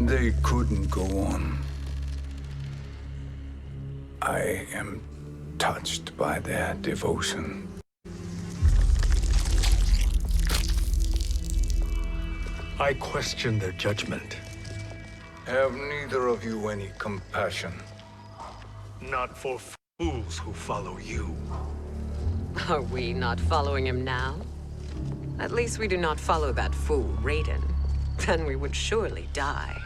They couldn't go on. I am touched by their devotion. I question their judgment. Have neither of you any compassion? Not for fools who follow you. Are we not following him now? At least we do not follow that fool, Raiden. Then we would surely die.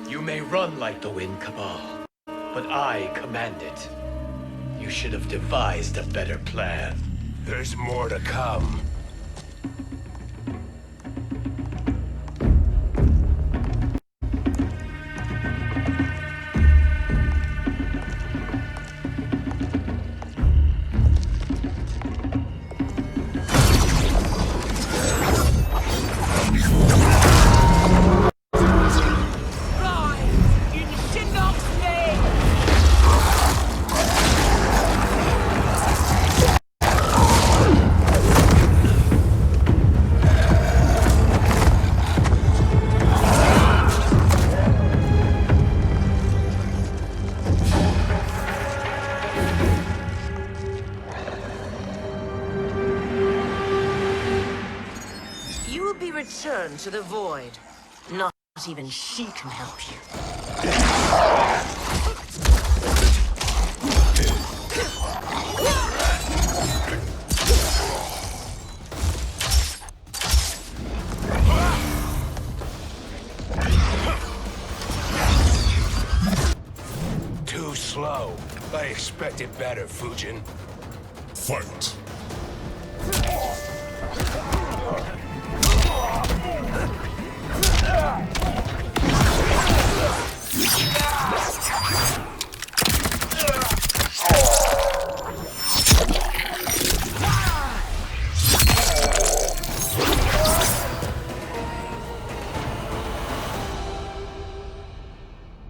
You may run like the wind, Cabal, but I command it. You should have devised a better plan. There's more to come. Return to the void. Not even she can help you. Too slow. I expected better, Fujin. Fight!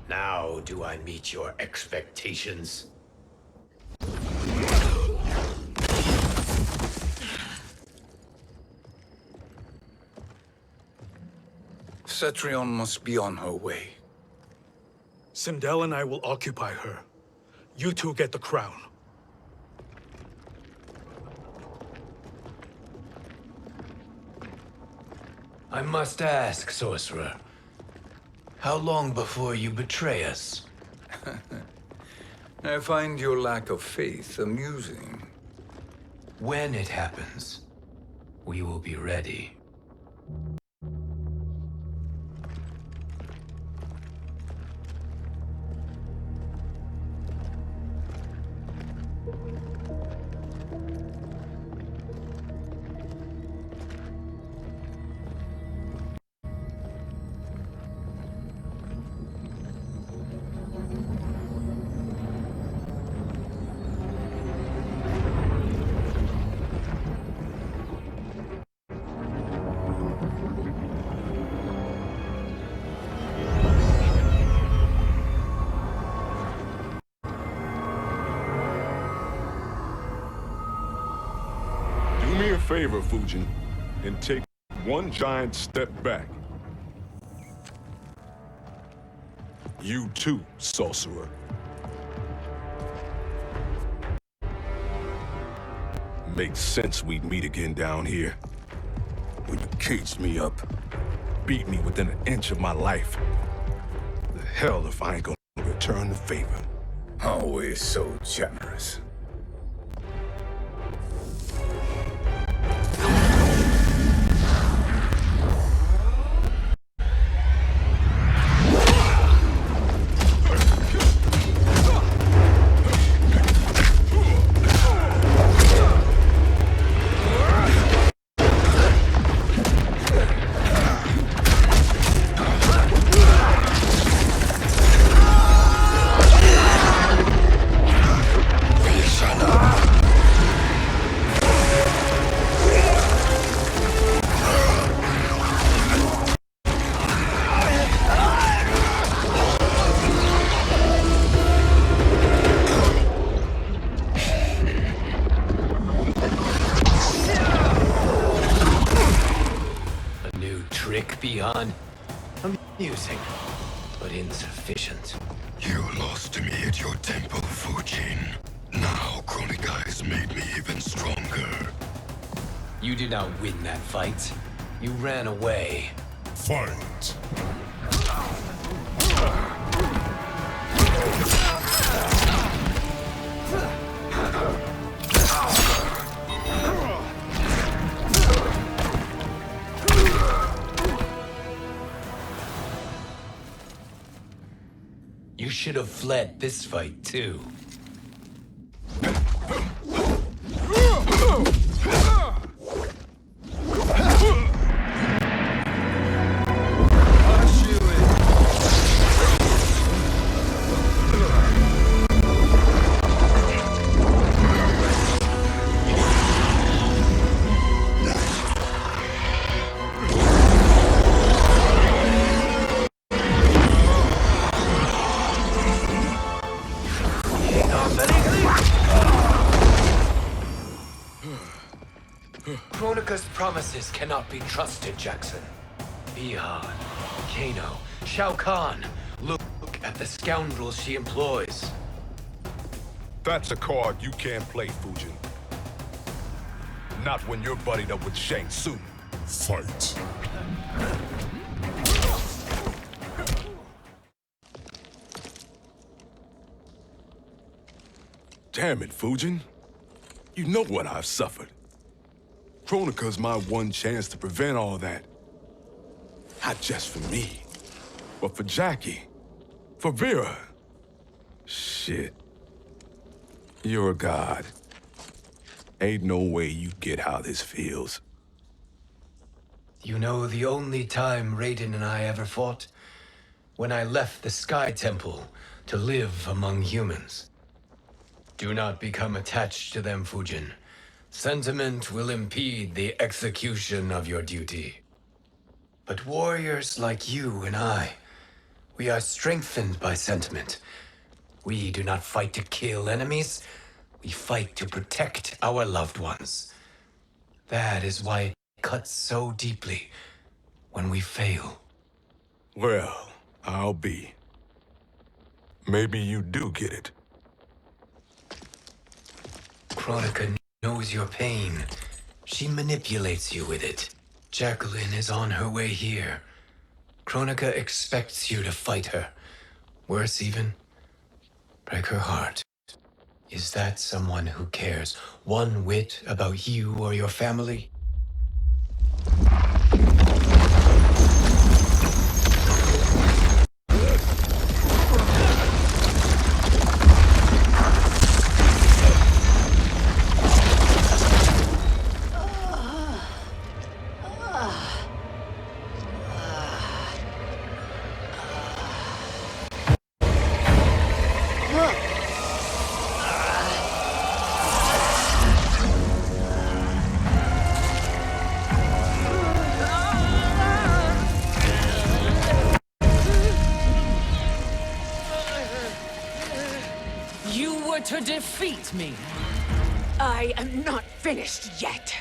Now do I meet your expectations? Cetrion must be on her way. Sindel and I will occupy her. You two get the crown. I must ask, sorcerer. How long before you betray us? I find your lack of faith amusing. When it happens, we will be ready. Do me a favor, Fujin, and take one giant step back. You too, sorcerer. Makes sense we'd meet again down here. When you caged me up, beat me within an inch of my life. The hell if I ain't gonna return the favor. Always so generous. Bihan. Amusing, but insufficient. You lost me at your temple, Fujin. Now Kronika has made me even stronger. You did not win that fight. You ran away. Fight! You should have fled this fight, too. Kronika's promises cannot be trusted, Jackson. Bihan, Kano, Shao Kahn. Look at the scoundrels she employs. That's a card you can't play, Fujin. Not when you're buddied up with Shang Tsung. Fight! Damn it, Fujin. You know what I've suffered. Kronika's my one chance to prevent all that. Not just for me, but for Jackie, for Vera. Shit. You're a god. Ain't no way you get how this feels. You know the only time Raiden and I ever fought? When I left the Sky Temple to live among humans. Do not become attached to them, Fujin. Sentiment will impede the execution of your duty. But warriors like you and I, we are strengthened by sentiment. We do not fight to kill enemies. We fight to protect our loved ones. That is why it cuts so deeply when we fail. Well, I'll be. Maybe you do get it. Kronika knows your pain. She manipulates you with it. Jacqueline is on her way here. Kronika expects you to fight her. Worse even, break her heart. Is that someone who cares one whit about you or your family? To defeat me. I am not finished yet.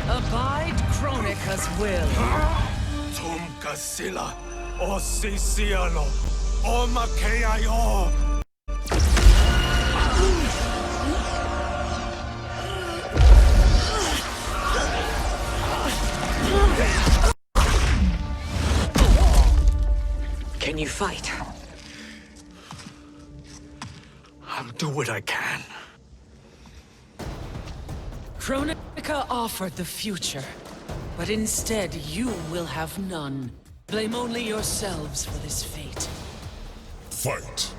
Abide Kronika's will. Tum kasila, o sisialo, o makeayo. Can you fight? I'll do what I can. Kronika offered the future, but instead you will have none. Blame only yourselves for this fate. Fight!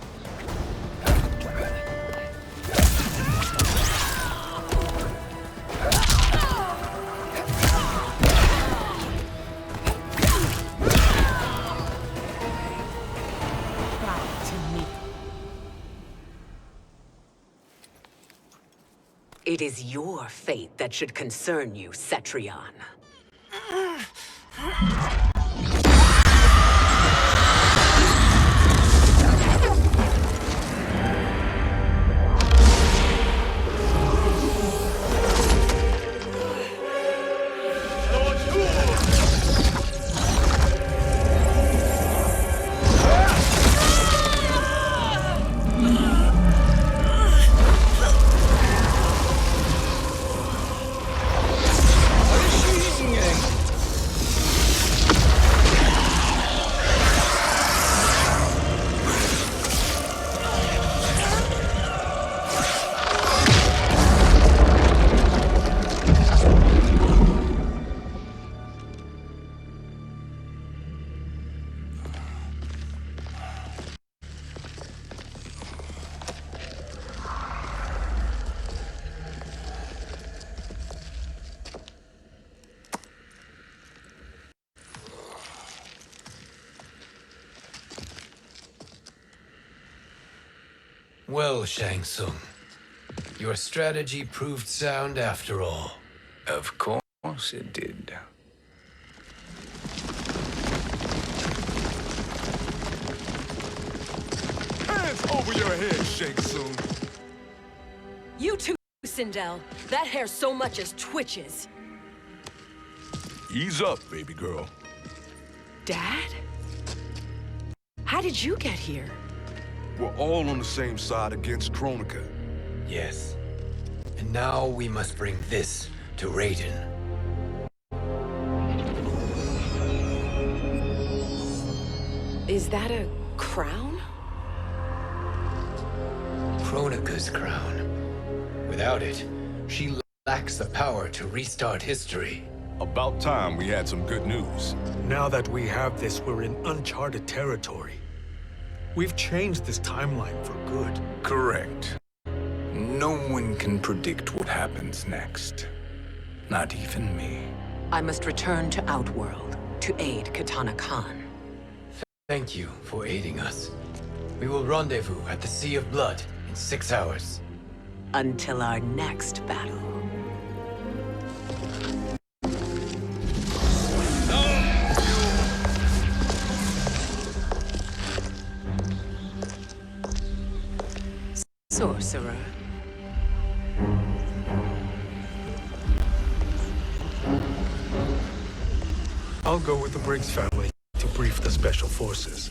It is your fate that should concern you, Cetrion. Well, Shang Tsung, your strategy proved sound after all. Of course it did. Hands over your head, Shang Tsung. You too, Sindel. That hair so much as twitches. Ease up, baby girl. Dad? How did you get here? We're all on the same side against Kronika. Yes. And now we must bring this to Raiden. Is that a crown? Kronika's crown. Without it, she lacks the power to restart history. About time we had some good news. Now that we have this, we're in uncharted territory. We've changed this timeline for good. Correct. No one can predict what happens next. Not even me. I must return to Outworld to aid Katana Khan. Thank you for aiding us. We will rendezvous at the Sea of Blood in 6 hours. Until our next battle. Sorcerer. I'll go with the Briggs family to brief the special forces.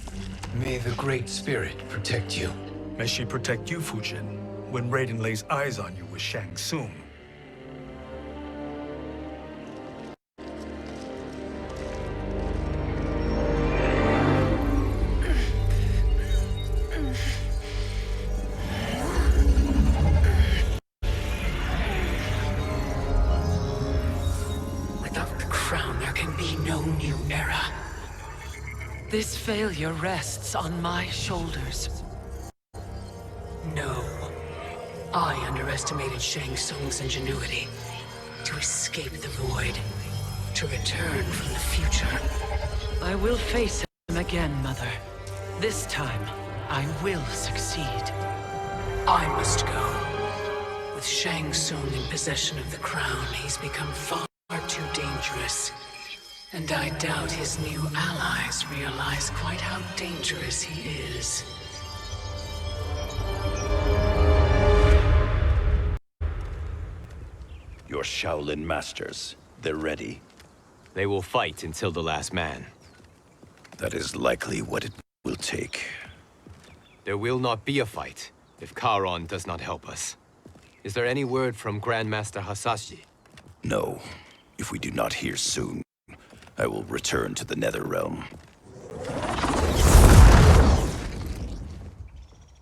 May the Great Spirit protect you. May she protect you, Fujin, when Raiden lays eyes on you with Shang Tsung. This failure rests on my shoulders. No. I underestimated Shang Tsung's ingenuity. To escape the void. To return from the future. I will face him again, Mother. This time, I will succeed. I must go. With Shang Tsung in possession of the crown, he's become far too dangerous. And I doubt his new allies realize quite how dangerous he is. Your Shaolin masters, they're ready. They will fight until the last man. That is likely what it will take. There will not be a fight if Charon does not help us. Is there any word from Grandmaster Hasashi? No. If we do not hear soon, I will return to the Netherrealm.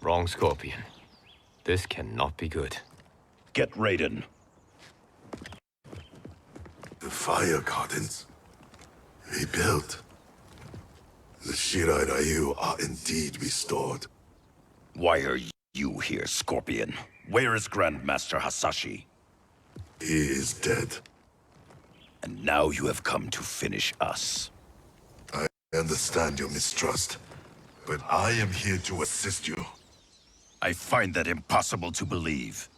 Wrong, Scorpion. This cannot be good. Get Raiden. The fire gardens rebuilt. The Shirai Ryu are indeed restored. Why are you here, Scorpion? Where is Grandmaster Hasashi? He is dead. And now you have come to finish us. I understand your mistrust, but I am here to assist you. I find that impossible to believe.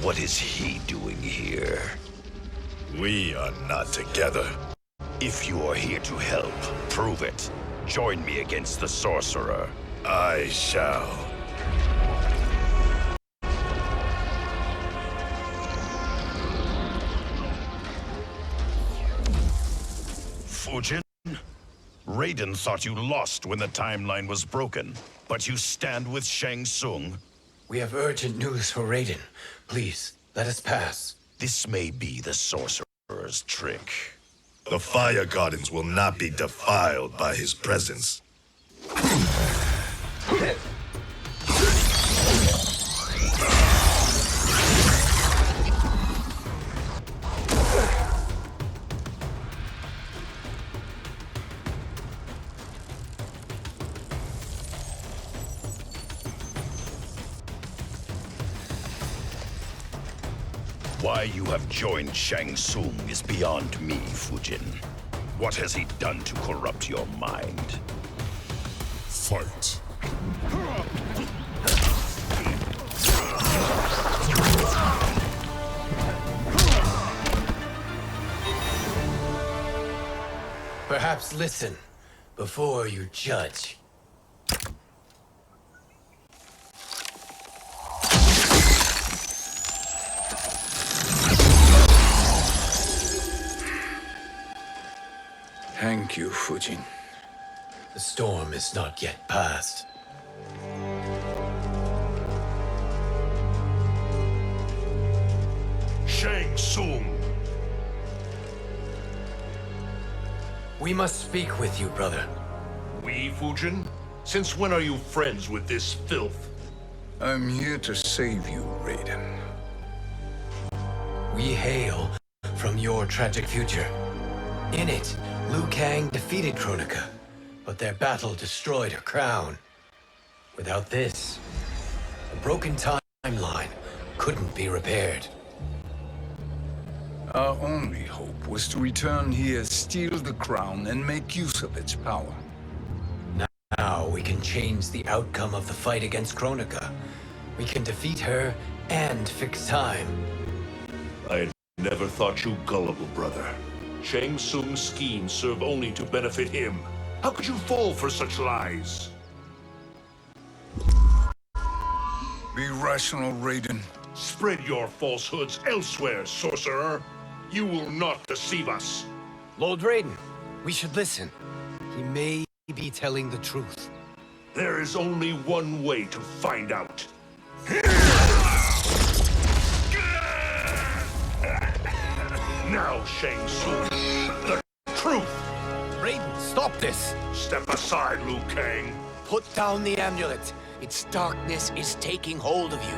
What is he doing here? We are not together. If you are here to help, prove it. Join me against the sorcerer. I shall. Fujin, Raiden thought you lost when the timeline was broken, but you stand with Shang Tsung. We have urgent news for Raiden. Please, let us pass. This may be the sorcerer's trick. The Fire Gardens will not be defiled by his presence. Why you have joined Shang Tsung is beyond me, Fujin. What has he done to corrupt your mind? Fight. Perhaps listen before you judge. Thank you, Fujin. The storm is not yet past. Shang Tsung. We must speak with you, brother. We, Fujin? Since when are you friends with this filth? I'm here to save you, Raiden. We hail from your tragic future. In it, Liu Kang defeated Kronika, but their battle destroyed her crown. Without this, a broken timeline couldn't be repaired. Our only hope was to return here, steal the crown, and make use of its power. Now we can change the outcome of the fight against Kronika. We can defeat her and fix time. I never thought you gullible, brother. Shang Tsung's schemes serve only to benefit him. How could you fall for such lies? Be rational, Raiden. Spread your falsehoods elsewhere, sorcerer. You will not deceive us. Lord Raiden, we should listen. He may be telling the truth. There is only one way to find out. Now, Shang Tsung, the truth! Raiden, stop this! Step aside, Liu Kang. Put down the amulet. Its darkness is taking hold of you.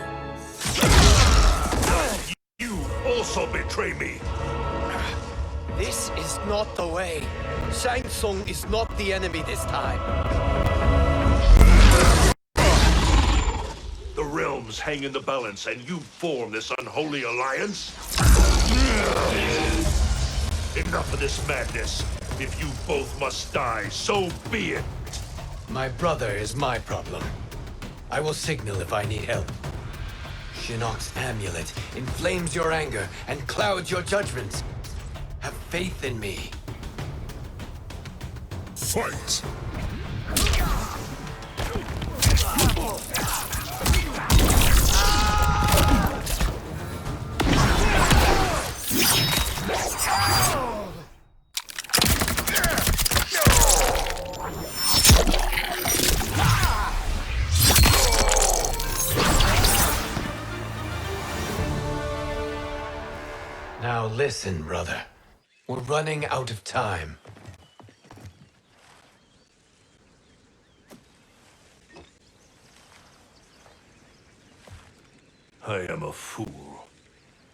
You also betray me. This is not the way. Shang Tsung is not the enemy this time. The realms hang in the balance, and you form this unholy alliance? Enough of this madness. If you both must die, so be it. My brother is my problem. I will signal if I need help. Shinnok's amulet inflames your anger and clouds your judgment. Have faith in me. Fight! Now listen, brother. We're running out of time. I am a fool.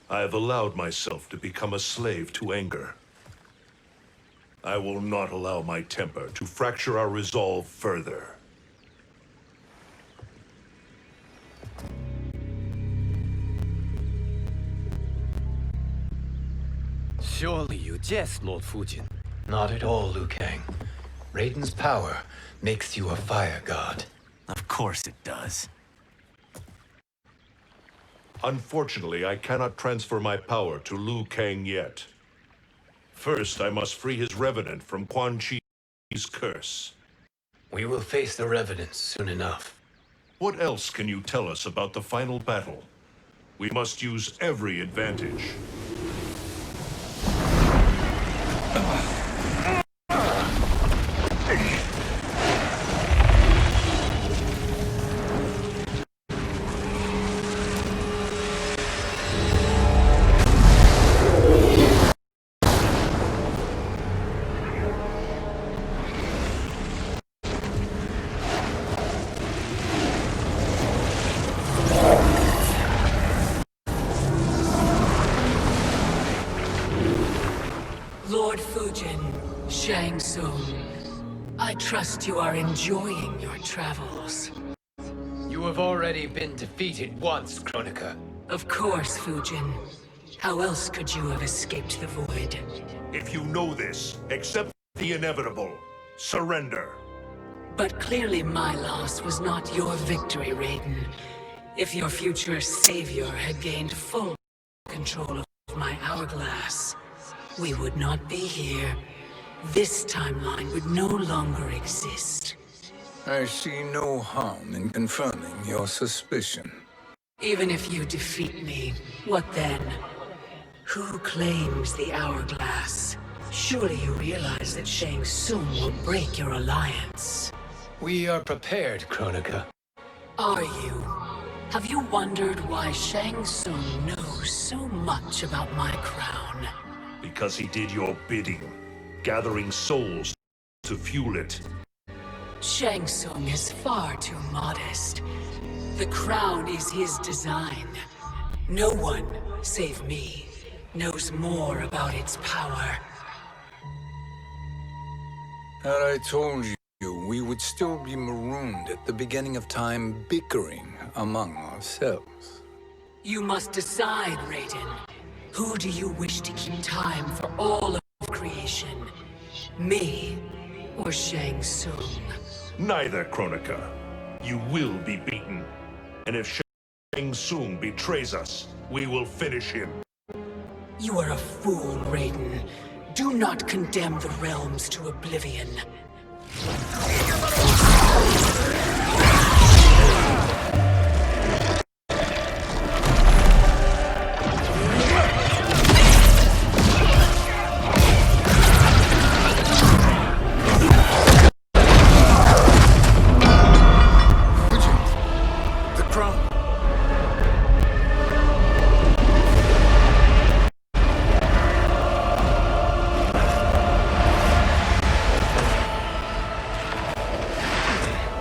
I have allowed myself to become a slave to anger. I will not allow my temper to fracture our resolve further. Surely you jest, Lord Fujin. Not at all, Liu Kang. Raiden's power makes you a fire god. Of course it does. Unfortunately, I cannot transfer my power to Liu Kang yet. First, I must free his revenant from Quan Chi's curse. We will face the revenants soon enough. What else can you tell us about the final battle? We must use every advantage. Lord Fujin, Shang Tsung, I trust you are enjoying your travels. You have already been defeated once, Kronika. Of course, Fujin. How else could you have escaped the void? If you know this, accept the inevitable. Surrender. But clearly my loss was not your victory, Raiden. If your future savior had gained full control of my hourglass, we would not be here. This timeline would no longer exist. I see no harm in confirming your suspicion. Even if you defeat me, what then? Who claims the hourglass? Surely you realize that Shang Tsung will break your alliance. We are prepared, Kronika. Are you? Have you wondered why Shang Tsung knows so much about my crown? Because he did your bidding, gathering souls to fuel it. Shang Tsung is far too modest. The crown is his design. No one, save me, knows more about its power. Had I told you, we would still be marooned at the beginning of time, bickering among ourselves. You must decide, Raiden. Who do you wish to keep time for all of creation? Me or Shang Tsung? Neither, Kronika. You will be beaten. And if Shang Tsung betrays us, we will finish him. You are a fool, Raiden. Do not condemn the realms to oblivion.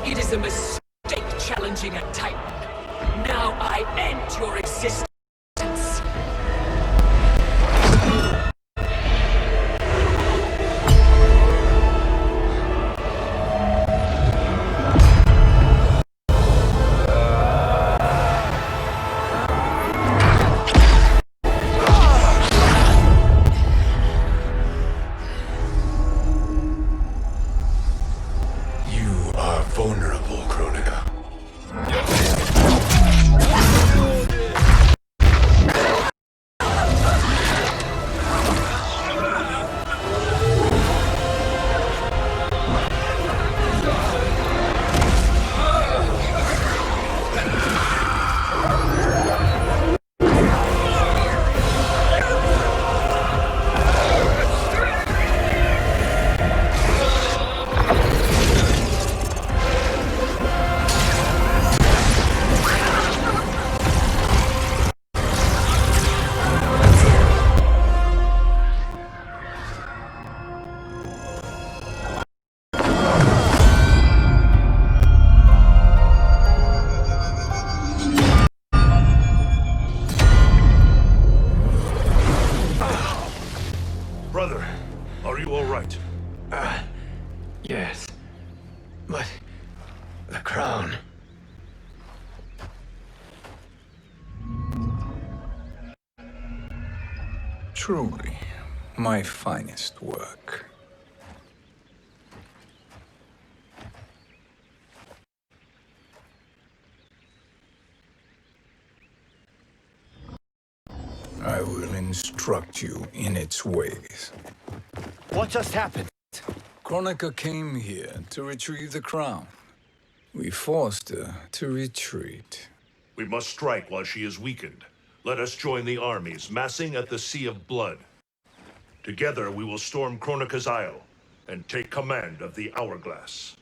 It is a mistake challenging a Titan. Now I end your existence. Vulnerable, Kronika. Brother, are you all right? Yes. But the crown. Truly, my finest work. I will instruct you in its ways. What just happened? Kronika came here to retrieve the crown. We forced her to retreat. We must strike while she is weakened. Let us join the armies, massing at the Sea of Blood. Together we will storm Kronika's Isle and take command of the Hourglass.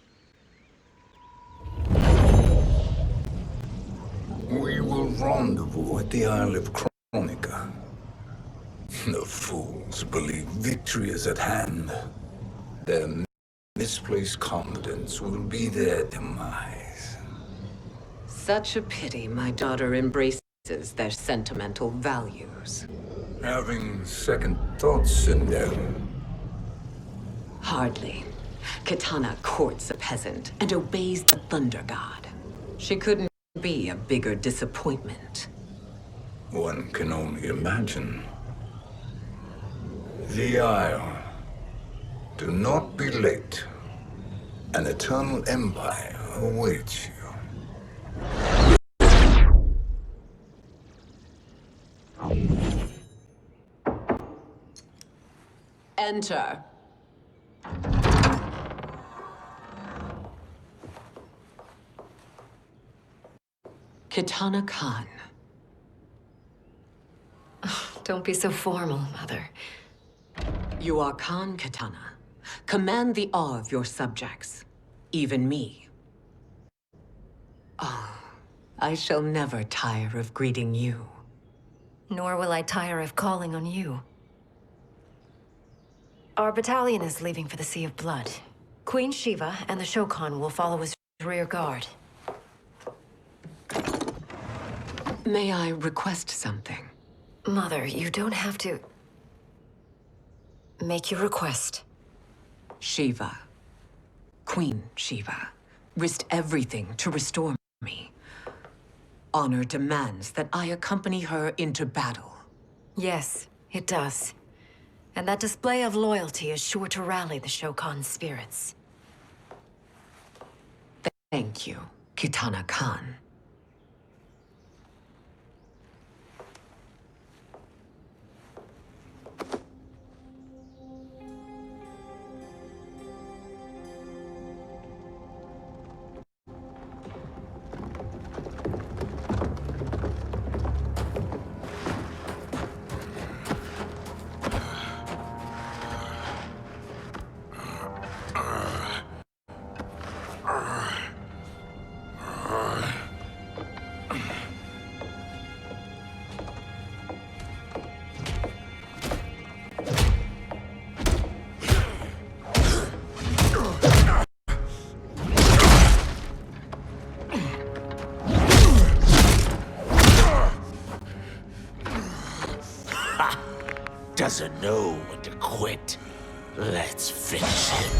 We will rendezvous at the Isle of Kronika. The fools believe victory is at hand. Their misplaced confidence will be their demise. Such a pity my daughter embraces their sentimental values. Having second thoughts, Sindel. Hardly. Kitana courts a peasant and obeys the Thunder God. She couldn't be a bigger disappointment. One can only imagine. The Isle. Do not be late. An eternal empire awaits you. Enter. Kitana Khan. Don't be so formal, Mother. You are Khan Kitana. Command the awe of your subjects, even me. Oh, I shall never tire of greeting you. Nor will I tire of calling on you. Our battalion is leaving for the Sea of Blood. Queen Shiva and the Shokan will follow as rear guard. May I request something? Mother, you don't have to... Make your request. Shiva, Queen Shiva, risked everything to restore me. Honor demands that I accompany her into battle. Yes, it does. And that display of loyalty is sure to rally the Shokan's spirits. Thank you, Kitana Khan. Doesn't know when to quit. Let's finish him.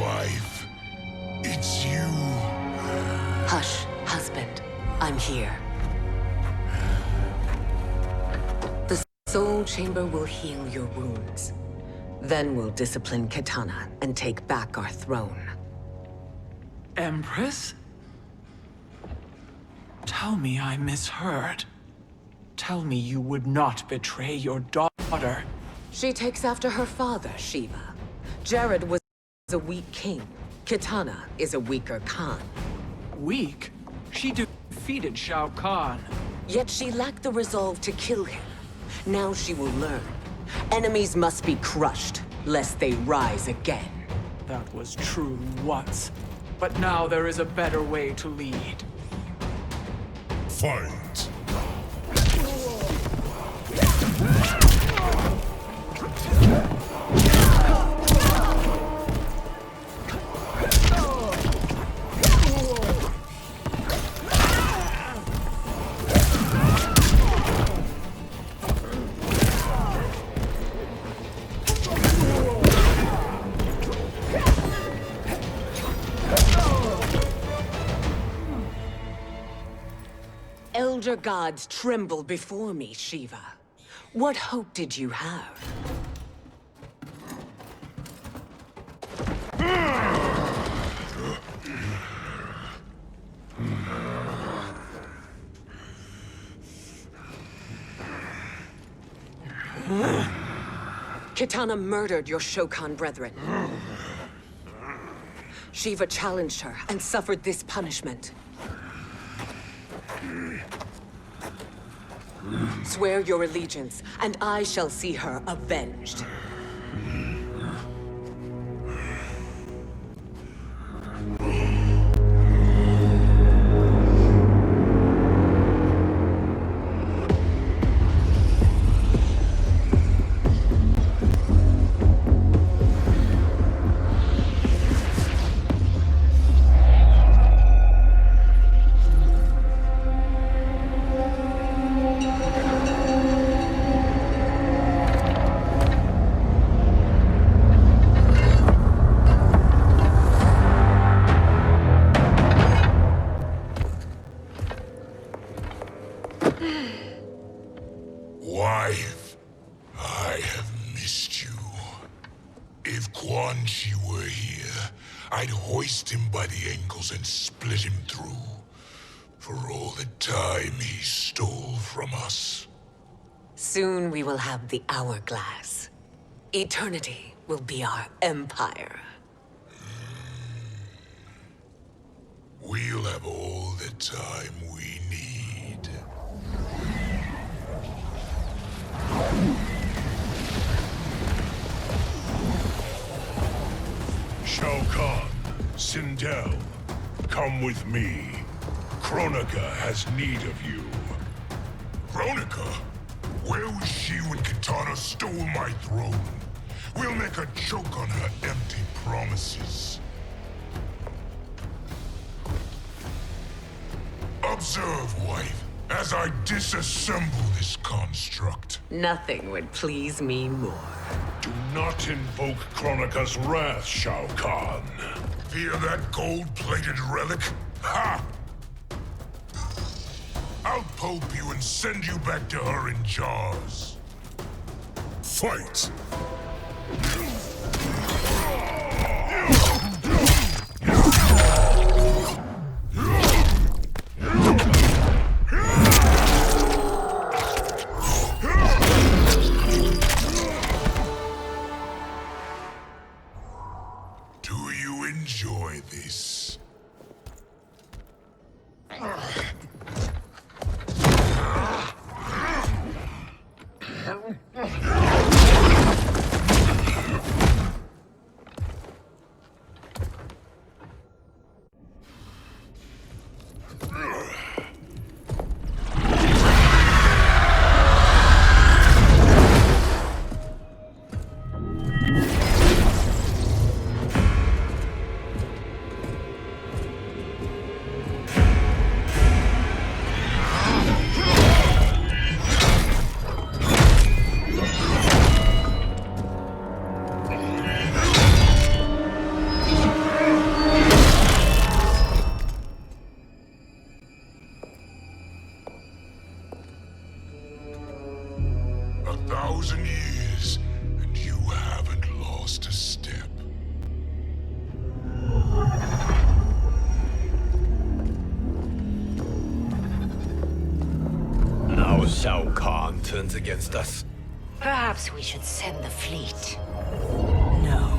Wife, it's you. Hush, husband. I'm here. The Soul Chamber will heal your wounds. Then we'll discipline Kitana and take back our throne. Empress? Tell me I misheard. Tell me you would not betray your daughter. She takes after her father, Shiva. Jared was a weak king. Kitana is a weaker Khan. Weak? She defeated Shao Kahn. Yet she lacked the resolve to kill him. Now she will learn. Enemies must be crushed, lest they rise again. That was true once. But now there is a better way to lead. Fight. elder gods tremble before me, Shiva. What hope did you have? Kitana murdered your Shokan brethren. Shiva challenged her and suffered this punishment. Swear your allegiance, and I shall see her avenged. Wife, I have missed you. If Quan Chi were here, I'd hoist him by the ankles and split him through. For all the time he stole from us. Soon we will have the hourglass. Eternity will be our empire. We'll have all the time we need. Shao Kahn, Sindel, come with me. Kronika has need of you. Kronika? Where was she when Kitana stole my throne? We'll make a joke on her empty promises. Observe, wife, as I disassemble this construct. Nothing would please me more. Do not invoke Kronika's wrath, Shao Kahn. Via that gold-plated relic? Ha! I'll pulp you and send you back to her in jars. Fight! Do you enjoy this? Shao Kahn turns against us. Perhaps we should send the fleet. No.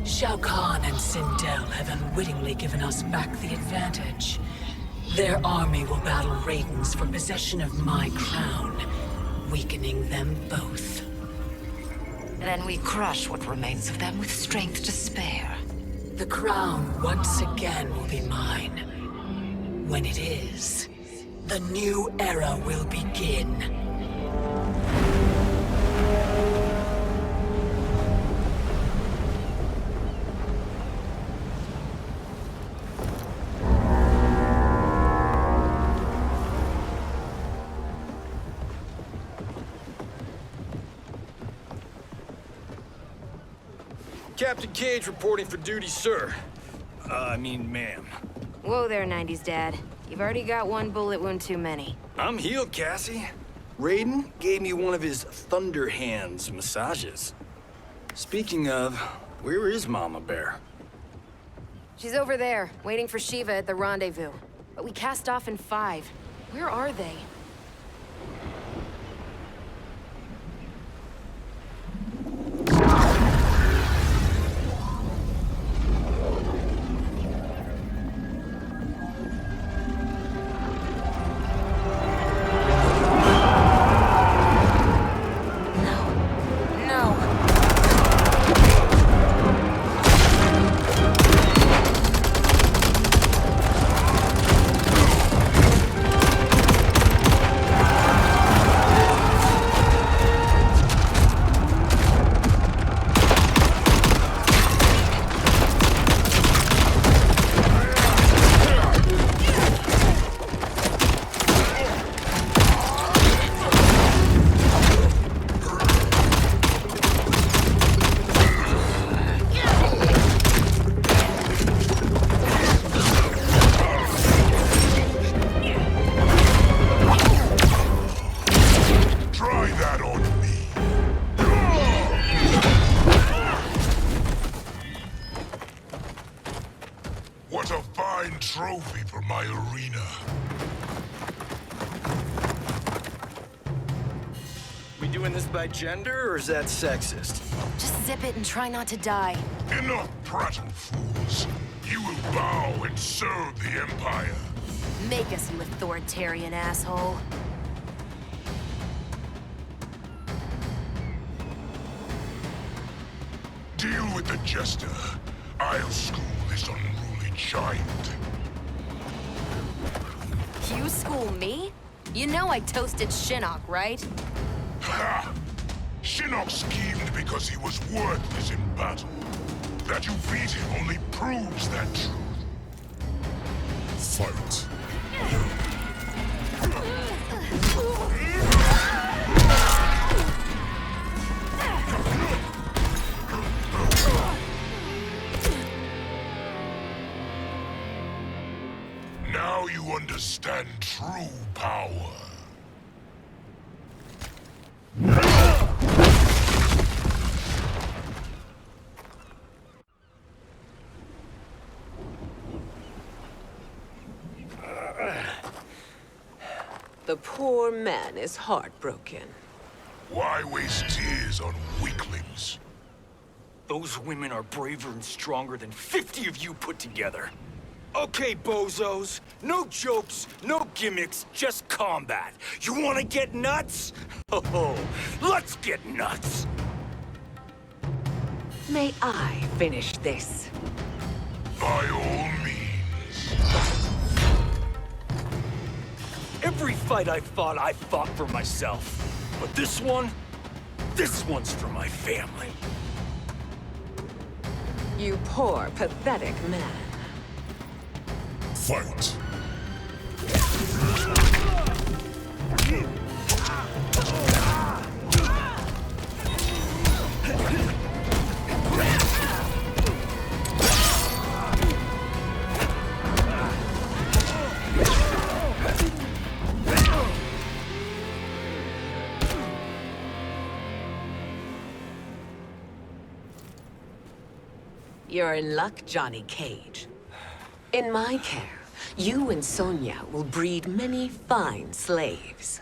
Shao Kahn and Sindel have unwittingly given us back the advantage. Their army will battle Raidens for possession of my crown, weakening them both. Then we crush what remains of them with strength to spare. The crown once again will be mine. When it is, the new era will begin. Captain Cage reporting for duty, sir. I mean, ma'am. Whoa there, 90s dad. You've already got one bullet wound too many. I'm healed, Cassie. Raiden gave me one of his Thunder Hands massages. Speaking of, where is Mama Bear? She's over there, waiting for Shiva at the rendezvous. But we cast off in 5. Where are they? Trophy for my arena. We doing this by gender, or is that sexist? Just zip it and try not to die. Enough prattle, fools. You will bow and serve the Empire. Make us, you authoritarian asshole. Deal with the jester. I'll school this unruly giant. You school me? You know I toasted Shinnok, right? Ha! Shinnok schemed because he was worthless in battle. That you beat him only proves that truth. Fight. Now you understand true power. The poor man is heartbroken. Why waste tears on weaklings? Those women are braver and stronger than 50 of you put together. Okay, bozos. No jokes, no gimmicks, just combat. You wanna get nuts? Oh, let's get nuts! May I finish this? By all means. Every fight I fought for myself. But this one's for my family. You poor, pathetic man. Fight. You're in luck, Johnny Cage. In my care, you and Sonya will breed many fine slaves.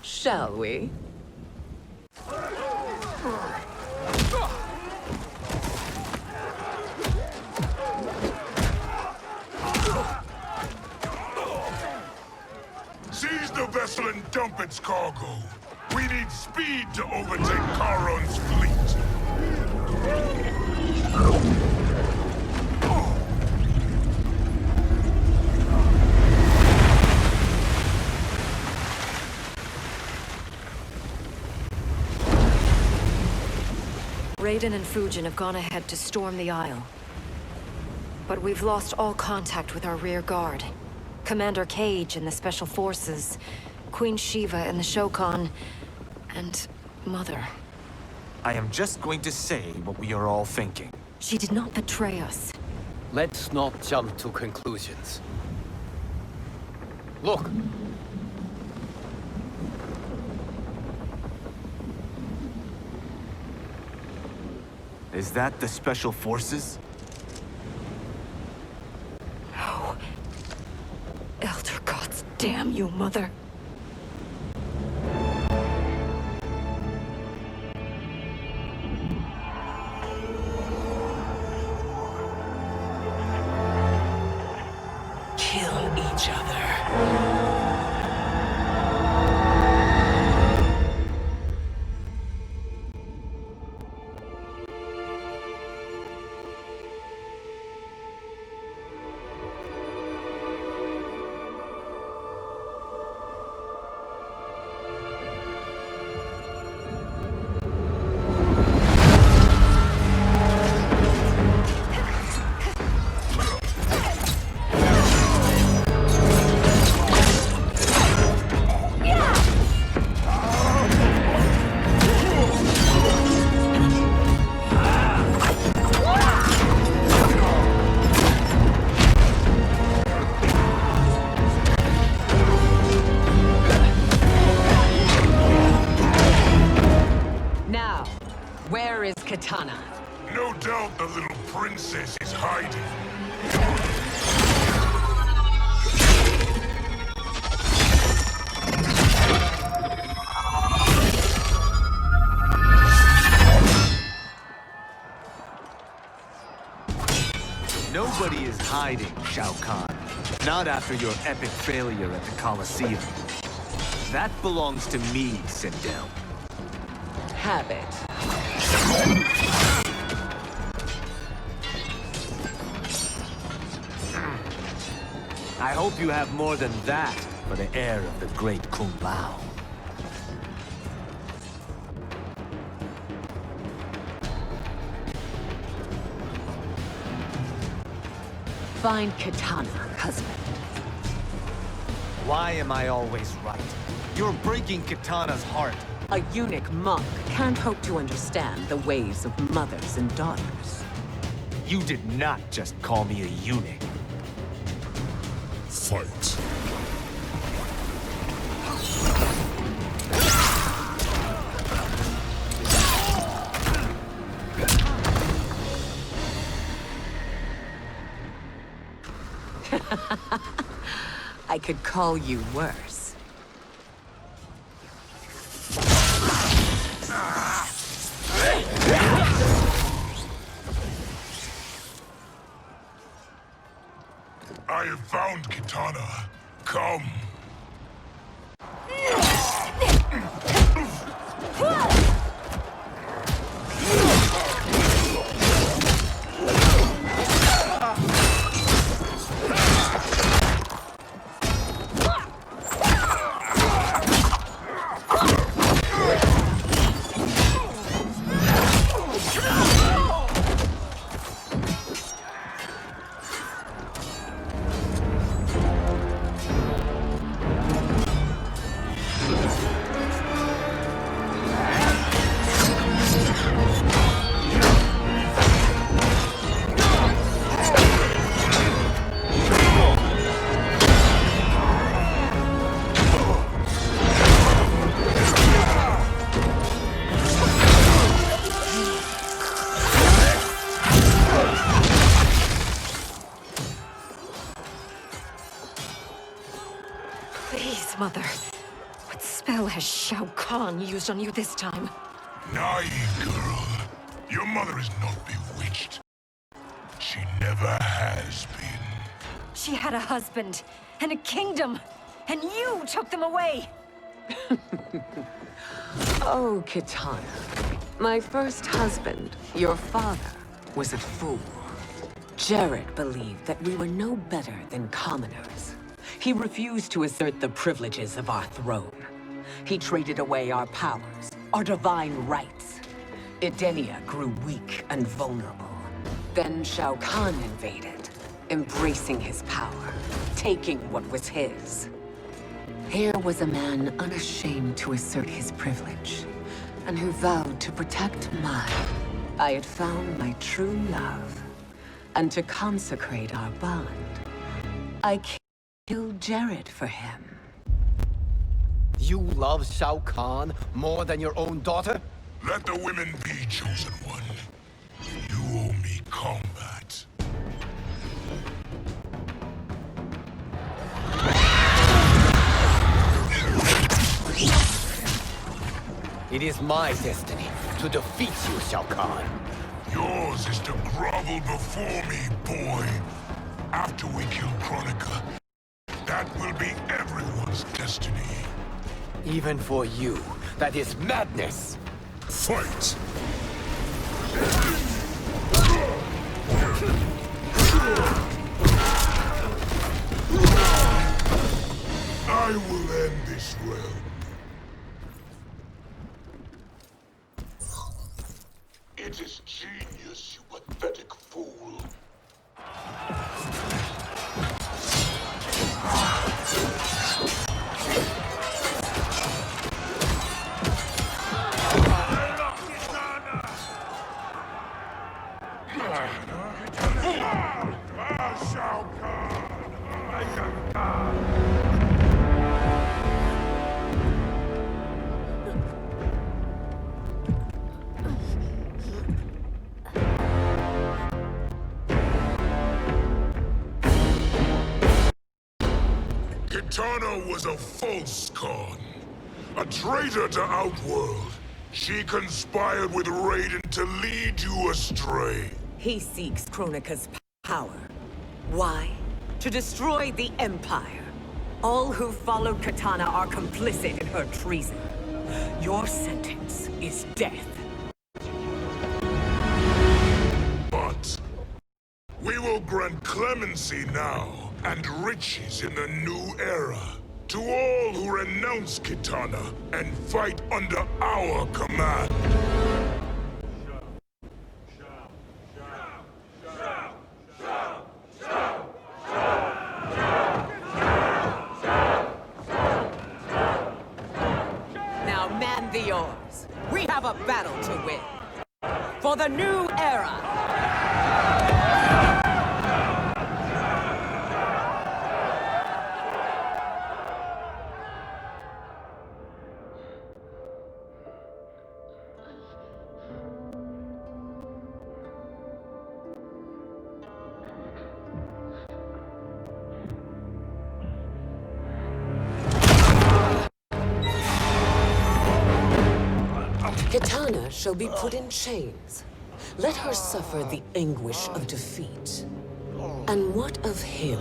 Shall we? Seize the vessel and dump its cargo. We need speed to overtake Charon's fleet. Raiden and Fujin have gone ahead to storm the Isle. But we've lost all contact with our rear guard. Commander Cage and the Special Forces, Queen Shiva and the Shokan, And Mother. I am just going to say what we are all thinking. She did not betray us. Let's not jump to conclusions. Look! Is that the Special Forces? No. Elder gods, damn you, Mother. Kill each other. Where is Kitana? No doubt the little princess is hiding. Nobody is hiding, Shao Kahn. Not after your epic failure at the Colosseum. That belongs to me, Sindel. Have it. I hope you have more than that for the heir of the great Kung Lao. Find Kitana, husband. Why am I always right? You're breaking Kitana's heart. A eunuch monk can't hope to understand the ways of mothers and daughters. You did not just call me a eunuch. Fight. I could call you worse. I have found Kitana. Come. Please, Mother. What spell has Shao Kahn used on you this time? Naive girl. Your mother is not bewitched. She never has been. She had a husband and a kingdom, and you took them away! Oh, Kitana. My first husband, your father, was a fool. Jared believed that we were no better than commoners. He refused to assert the privileges of our throne. He traded away our powers, our divine rights. Edenia grew weak and vulnerable. Then Shao Kahn invaded, embracing his power, taking what was his. Here was a man unashamed to assert his privilege, and who vowed to protect mine. I had found my true love, and to consecrate our bond, I killed Jared for him. You love Shao Kahn more than your own daughter? Let the women be, chosen one. You owe me combat. It is my destiny to defeat you, Shao Kahn. Yours is to grovel before me, boy. After we kill Kronika, that will be everyone's destiny. Even for you, that is madness. Fight! I will end this realm. It is genius, you pathetic fool. Kitana was a false Khan, a traitor to Outworld. She conspired with Raiden to lead you astray. He seeks Kronika's power. Why? To destroy the Empire. All who followed Kitana are complicit in her treason. Your sentence is death. But we will grant clemency now and riches in the new era to all who renounce Kitana and fight under our command. Now man the oars. We have a battle to win. For the new era. Kitana shall be put in chains. Let her suffer the anguish of defeat. And what of him?